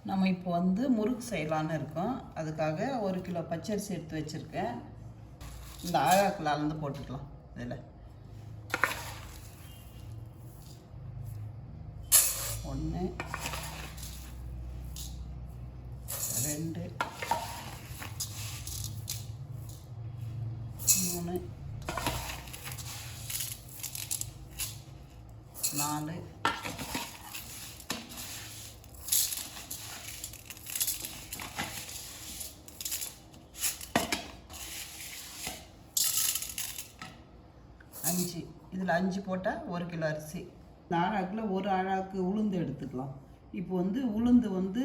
நம்ம இப்போ வந்து முறுக்கு செய்யலான்னு இருக்கோம். அதுக்காக 1 கிலோ பச்சரிசி எடுத்து வச்சுருக்கேன். இந்த ஆழாக்கில் அளந்து போட்டுக்கலாம். இதில் 1 2 3 4 5. இதில் 5 போட்டால் 1 கிலோ அரிசி. இந்த ஆழாக்கில் ஒரு ஆழாக்கு உளுந்து எடுத்துக்கலாம். இப்போ வந்து உளுந்து வந்து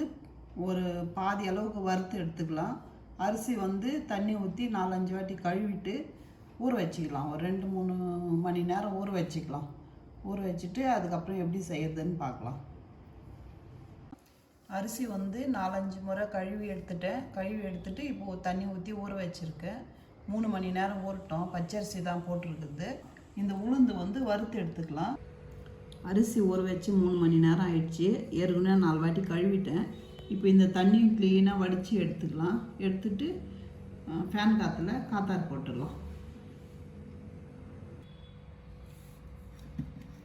ஒரு பாதி அளவுக்கு வறுத்து எடுத்துக்கலாம். அரிசி வந்து தண்ணி ஊற்றி 4-5 வாட்டி கழுவிட்டு ஊற வச்சுக்கலாம். ஒரு 2-3 மணி நேரம் ஊற வச்சுக்கலாம். ஊற வச்சுட்டு அதுக்கப்புறம் எப்படி செய்யறதுன்னு பார்க்கலாம். அரிசி வந்து 4-5 முறை கழுவி எடுத்துட்டு இப்போது தண்ணி ஊற்றி ஊற வச்சுருக்கேன். 3 மணி நேரம் ஊறட்டும். பச்சரிசி தான் போட்டிருக்குது. இந்த உளுந்து வந்து வறுத்து எடுத்துக்கலாம். அரிசி ஊற வச்சு 3 மணி நேரம் ஆயிடுச்சு. ஏற்கனவே 4 வாட்டி கழுவிட்டேன். இப்போ இந்த தண்ணியை க்ளீனாக வடித்து எடுத்துக்கலாம். எடுத்துட்டு ஃபேன் காற்றுல காத்தாறு போட்டுடலாம்.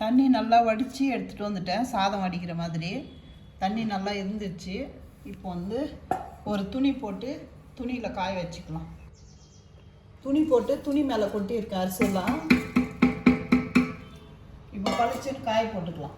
தண்ணி நல்லா வடித்து எடுத்துகிட்டு வந்துட்டேன். சாதம் வடிக்கிற மாதிரி தண்ணி நல்லா இருந்துச்சு. இப்போ வந்து ஒரு துணி போட்டு துணியில் காய வச்சுக்கலாம். துணி போட்டு துணி மேலே கொட்டி இருக்க அரிசியெல்லாம் இப்போ பளிச்சுன்னு காய போட்டுக்கலாம்.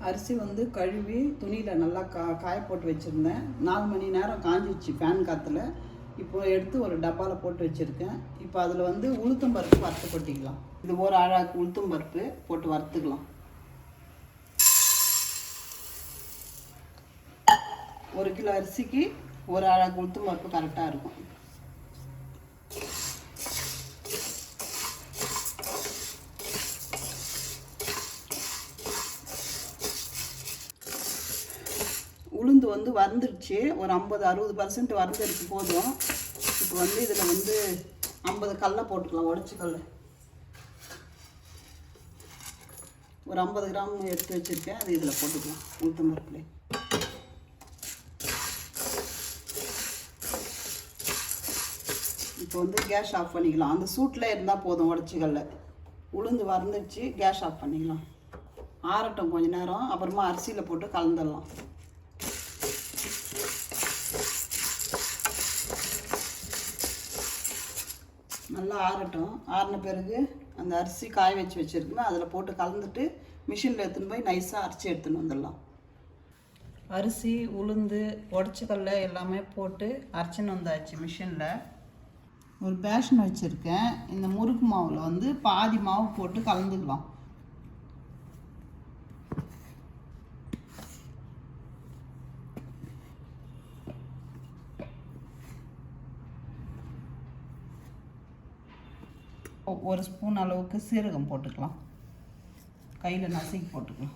அரிசி வந்து கழுவி துணியில் நல்லா காய போட்டு வச்சுருந்தேன். 4 மணி நேரம் காஞ்சிச்சு ஃபேன் காற்றுல. இப்போ எடுத்து ஒரு டப்பாவில் போட்டு வச்சுருக்கேன். இப்போ அதில் வந்து உளுத்தம் பருப்பு வறுத்து கொட்டிக்கலாம். இது ஒரு ஆழாக்கு உளுத்தம் பருப்பு போட்டு வறுத்துக்கலாம். 1 கிலோ அரிசிக்கு ஒரு ஆழாக்கு உளுத்தம் பருப்பு கரெக்டாக இருக்கும். உளுந்து வந்து வறுந்துருச்சு. ஒரு 50-60% வறுந்துருக்கு போதும். இப்போ வந்து இதில் வந்து 50 கல்லை போட்டுக்கலாம். உடச்சி கல் ஒரு 50 கிராம் எடுத்து வச்சுருக்கேன். அது இதில் போட்டுக்கலாம். உளுத்தம் பருப்புல இப்போ வந்து கேஸ் ஆஃப் பண்ணிக்கலாம். அந்த சூட்டில் இருந்தால் போதும். உடச்சி கல்லை உளுந்து வறுந்துருச்சு. கேஸ் ஆஃப் பண்ணிக்கலாம். ஆறட்டும் கொஞ்ச நேரம். அப்புறமா அரிசியில் போட்டு கலந்துடலாம். நல்லா ஆறட்டும். ஆறின பிறகு அந்த அரிசி காய வச்சுருக்குன்னா அதில் போட்டு கலந்துட்டு மிஷினில் எடுத்துன்னு போய் நைஸாக அரைச்சி எடுத்துன்னு வந்துடலாம். அரிசி உளுந்து உடச்சிக்கல்ல எல்லாமே போட்டு அரைச்சின்னு வந்தாச்சு மிஷினில். ஒரு பேஷன் வச்சுருக்கேன். இந்த முறுக்கு மாவில் வந்து பாதி மாவு போட்டு கலந்துக்கலாம். ஒரு ஸ்பூன் அளவுக்கு சீரகம் போட்டுக்கலாம். கையில் நசுக்கி போட்டுக்கலாம்.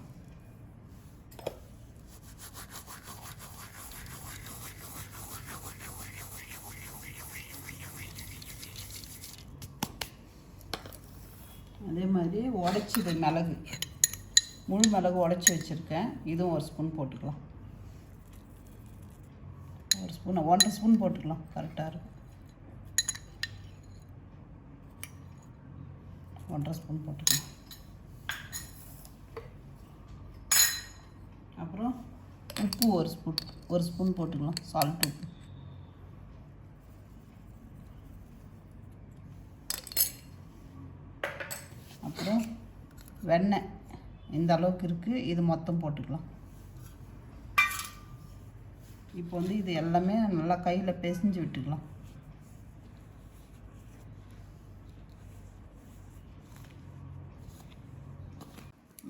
அதே மாதிரி உடச்சிது மிளகு, முழு மிளகு உடச்சி வச்சுருக்கேன். இதுவும் ஒரு ஸ்பூன் போட்டுக்கலாம். ஒரு ஸ்பூன் 1.5 ஸ்பூன் போட்டுக்கலாம். கரெக்டாக இருக்கும். 1.5 ஸ்பூன் போட்டுக்கலாம். அப்புறம் உப்பு ஒரு ஸ்பூன் போட்டுக்கலாம். சால்ட் உப்பு. அப்புறம் வெண்ணெய் இந்த அளவுக்கு இருக்குது. இது மொத்தம் போட்டுக்கலாம். இப்போ வந்து இது எல்லாமே நல்லா கையில் பிசைஞ்சு விட்டுக்கலாம்.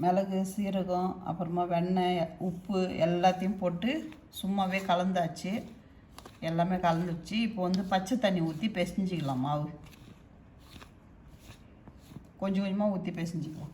மிளகு, சீரகம், அப்புறமா வெண்ணெய், உப்பு எல்லாத்தையும் போட்டு சும்மாவே கலந்தாச்சு. எல்லாமே கலந்துருச்சு. இப்போ வந்து பச்சை தண்ணி ஊற்றி பிசைஞ்சிக்கலாம். மாவு கொஞ்சம் கொஞ்சமாக ஊற்றி பிசைஞ்சிக்கலாம்.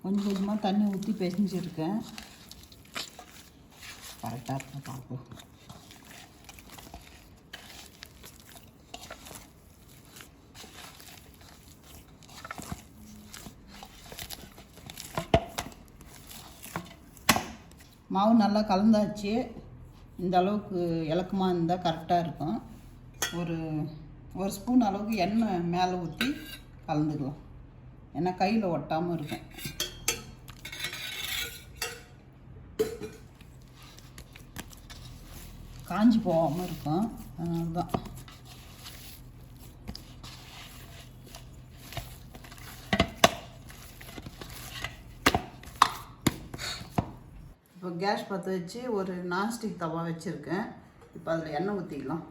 கொஞ்சம் கொஞ்சமாக தண்ணி ஊற்றி பிசைஞ்சிருக்கேன். கரெக்டாக இருக்கும் பார்ப்போம். மாவு நல்லா கலந்தாச்சு. இந்த அளவுக்கு இலக்கமாக இருந்தால் கரெக்டாக இருக்கும். ஒரு ஸ்பூன் அளவுக்கு எண்ணெய் மேலே ஊற்றி கலந்துக்கலாம். ஏன்னா கையில் ஒட்டாமல் இருக்கும். காஞ்சி போகாமல் இருக்கும். அதனால தான். இப்போ கேஸ் பற்ற வச்சு ஒரு நான்ஸ்டிக் தவா வச்சுருக்கேன். இப்போ அதில் எண்ணெய் ஊற்றிக்கலாம்.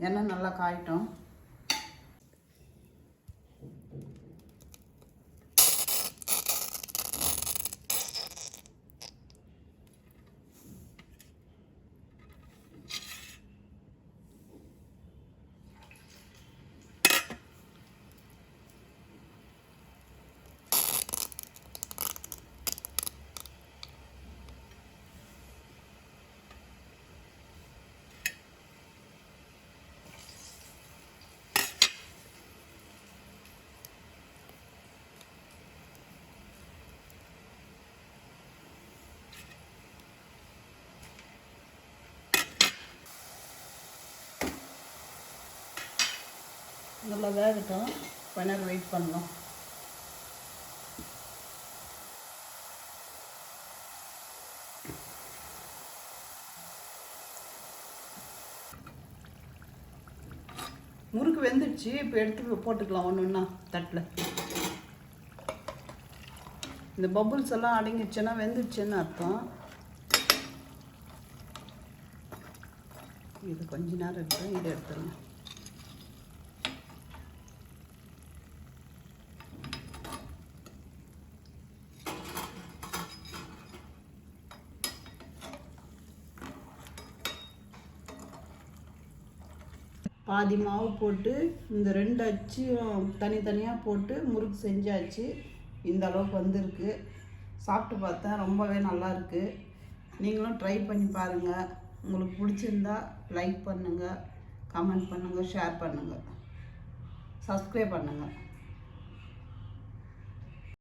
எண்ணெய் நல்லா காயட்டும். நல்லா வேகட்டும். கொஞ்ச நேரம் வெயிட் பண்ணலாம். முறுக்கு வெந்துடுச்சு. இப்போ எடுத்து போட்டுக்கலாம் ஒன்று ஒன்றா தட்டில். இந்த பபுள்ஸ் எல்லாம் அடங்கிடுச்சுன்னா வெந்துடுச்சுன்னு அர்த்தம். இது கொஞ்ச நேரம் இருக்கும். இதை எடுத்துடலாம். பாதி மாவு போட்டு இந்த 2 அச்சும் தனித்தனியாக போட்டு முறுக்கு செஞ்சாச்சு. இந்த அளவுக்கு வந்திருக்கு. சாப்பிட்டு பார்த்தேன், ரொம்பவே நல்லாயிருக்கு. நீங்களும் ட்ரை பண்ணி பாருங்கள். உங்களுக்கு பிடிச்சிருந்தா லைக் பண்ணுங்கள், கமெண்ட் பண்ணுங்கள், ஷேர் பண்ணுங்கள், சப்ஸ்கிரைப் பண்ணுங்கள்.